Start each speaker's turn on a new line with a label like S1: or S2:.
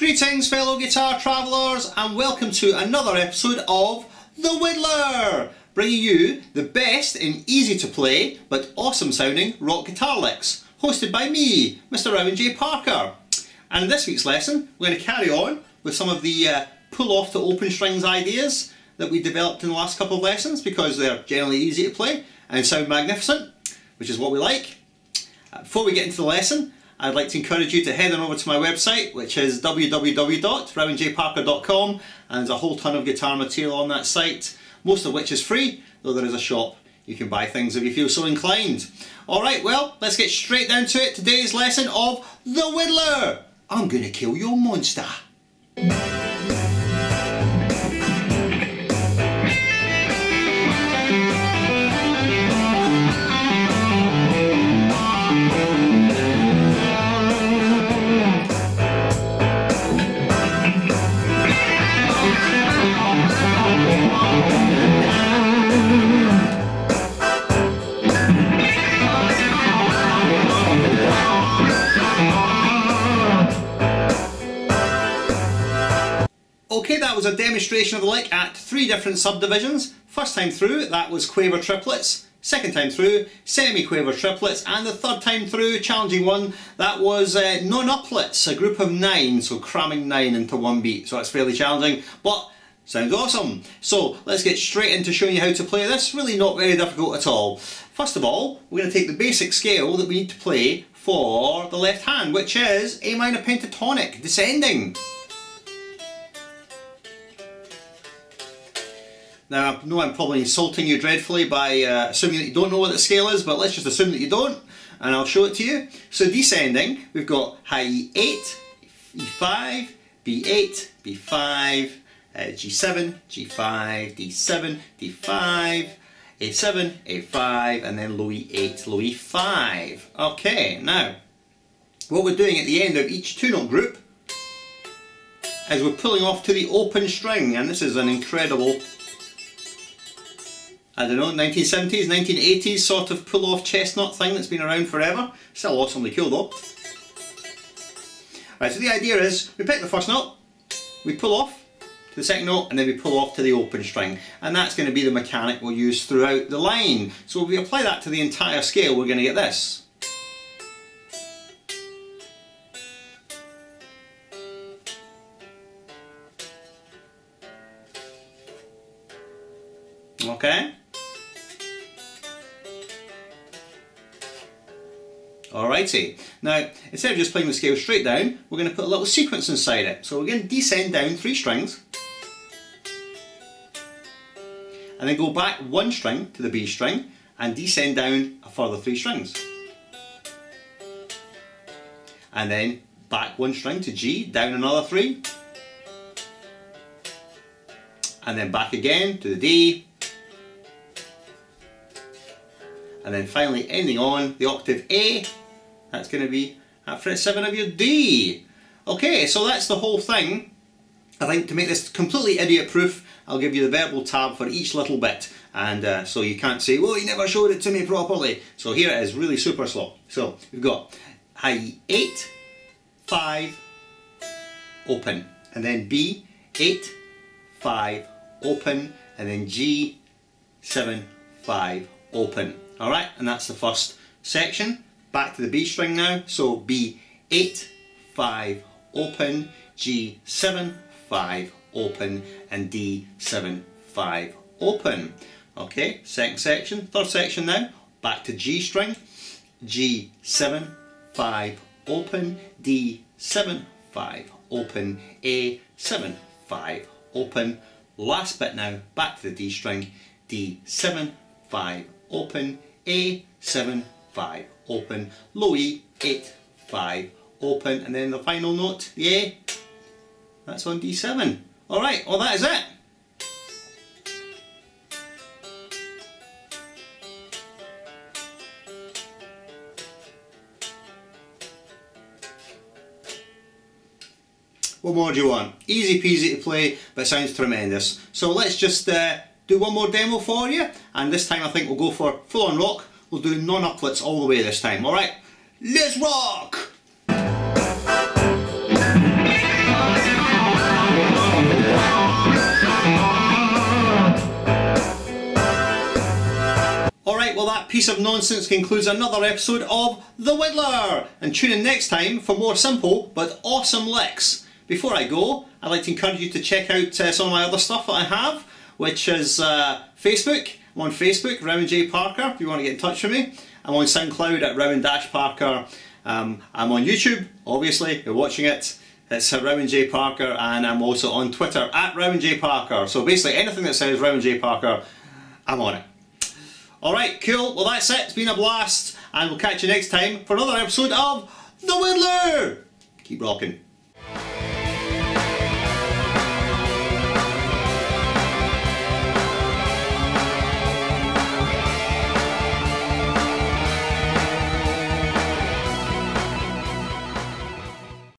S1: Greetings fellow guitar travellers and welcome to another episode of The Widdler, bringing you the best in easy to play but awesome sounding rock guitar licks, hosted by me, Mr. Rowan J. Parker. And in this week's lesson we're going to carry on with some of the pull off to open strings ideas that we developed in the last couple of lessons because they're generally easy to play and sound magnificent, which is what we like. Before we get into the lesson, I'd like to encourage you to head on over to my website, which is www.rowanjparker.com, and there's a whole ton of guitar material on that site, most of which is free, though there is a shop. You can buy things if you feel so inclined. Alright, well, let's get straight down to it. Today's lesson of The Widdler. I'm gonna kill your monster. Okay, that was a demonstration of the lick at 3 different subdivisions. First time through, that was quaver triplets. Second time through, semi-quaver triplets. And the third time through, challenging one, that was non-uplets, a group of 9, so cramming 9 into one beat. So that's fairly challenging, but sounds awesome. So let's get straight into showing you how to play this. Really not very difficult at all. First of all, we're going to take the basic scale that we need to play for the left hand, which is A minor pentatonic, descending. Now, I know I'm probably insulting you dreadfully by assuming that you don't know what the scale is, but let's just assume that you don't, and I'll show it to you. So descending, we've got high E8, E5, B8, B5, G7, G5, D7, D5, A7, A5, and then low E8, low E5. Okay, now, what we're doing at the end of each 2-note group is we're pulling off to the open string, and this is an incredible, I don't know, 1970s, 1980s sort of pull-off chestnut thing that's been around forever. Still awesomely cool though. Right, so the idea is, we pick the first note, we pull off to the second note, and then we pull off to the open string. And that's going to be the mechanic we'll use throughout the line. So if we apply that to the entire scale, we're going to get this. Okay? Alrighty, now instead of just playing the scale straight down, we're going to put a little sequence inside it. So we're going to descend down 3 strings, and then go back 1 string to the B string, and descend down a further 3 strings. And then back 1 string to G, down another 3, and then back again to the D, and then finally ending on the octave A. That's going to be at fret 7 of your D. Okay, so that's the whole thing. I think to make this completely idiot proof, I'll give you the verbal tab for each little bit, and so you can't say, well, you never showed it to me properly. So here it is, really super slow. So we've got high 8, 5, open, and then B, 8, 5, open, and then G, 7, 5, open. Alright, and that's the first section. Back to the B string now, so B, 8, 5, open, G, 7, 5, open, and D, 7, 5, open. Okay, second section, third section now, back to G string, G, 7, 5, open, D, 7, 5, open, A, 7, 5, open. Last bit now, back to the D string, D, 7, 5, open, A, 7, 5, open, low E, 8, 5, open, and then the final note, the A, that's on D7. Alright, well that is it. What more do you want? Easy peasy to play, but sounds tremendous. So let's just do one more demo for you, and this time I think we'll go for full on rock. We'll do non-uplets all the way this time, alright? Let's rock! well, that piece of nonsense concludes another episode of The Widdler. And tune in next time for more simple but awesome licks. Before I go, I'd like to encourage you to check out some of my other stuff that I have, which is Facebook. I'm on Facebook, Rowan J. Parker, if you want to get in touch with me. I'm on SoundCloud at Rowan-Parker. I'm on YouTube, obviously, if you're watching it. It's Rowan J. Parker, and I'm also on Twitter at Rowan J. Parker. So basically anything that says Rowan J. Parker, I'm on it. Alright, cool. Well, that's it. It's been a blast, and we'll catch you next time for another episode of The Widdler. Keep rocking.